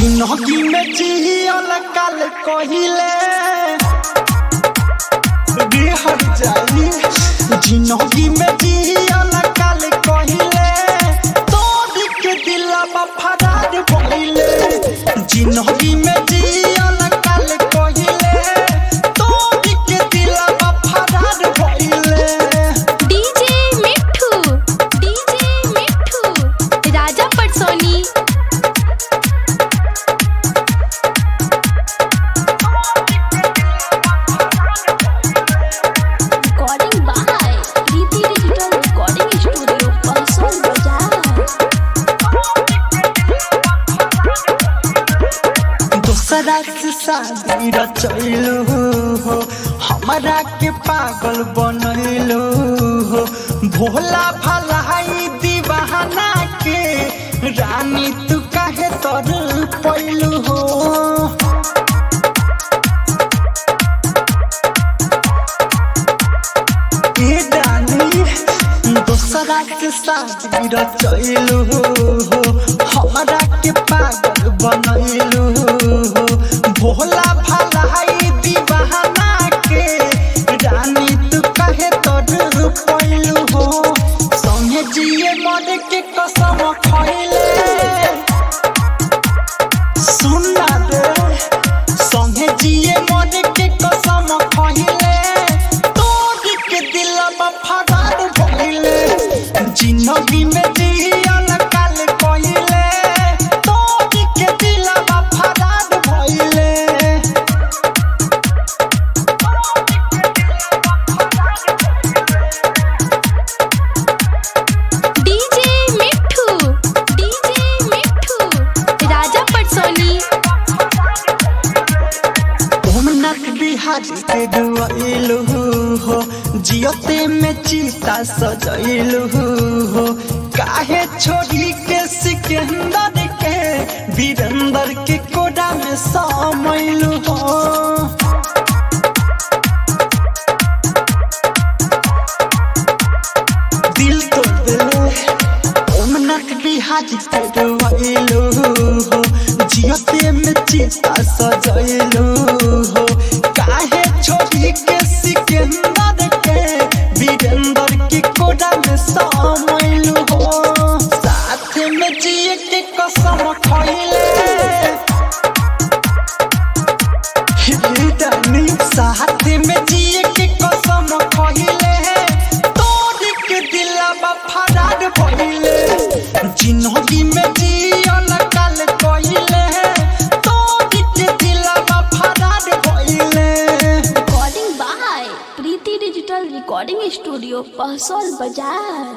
जिंदगी में जियल काल कहिले बिहर जाई। जिंदगी में जियल काल कहिले तोड़ के दिलवा फरार भइले। जिंदगी में जियल काल कहिले तोड़ के दिलवा फरार भइले। DJ Mithu Raja Patsoni. Recording by Preeti digital recording studio Parsol Bazar. दूसरा से शादी रचैलू हो हमारा के पागल बनैलू हो। भोला भलाई दीवाना के रानी तू काहे तर पैलू हो। दूसरा के शादी रचैलू हो हमारा के पागल बनैलू हो। भोला भलाई दीवाना के रानी तू काहे तर पैलू हो। संगे जिए मन के कसम खइले सुना दे। संगे जिए मन के कसम खइले तोड़ के दिलवा फरार भइले। जिंदगी में जियल काल कहिले तोड़ के दिलवा फरार भइले। डीजे मिठू राजा पटसोनी। ओमनाथ बिहारी के दुआइलू हो जियते में चीता सजैलू हो। काहे छोड़ी के सिकंदर के वीरेंद्र के कोडा में समैलू हो। दिल तो दिले ओमनाथ बिहारी के दुआइलू हो जियते में चीता सजैलू हो। काहे छोड़ी के सिकंदर के वीरेंद्र के कोडा में समैलू हो। साथ में जिए के कसम खइले हिदानी। साथ में जिए के कसम खइले तोड़ के दिलवा फरार भइले। जिंदगी में जियल काल कहिले तोड़ के दिलवा फरार भइले। Recording by Preeti digital recording studio Parsol बाजार।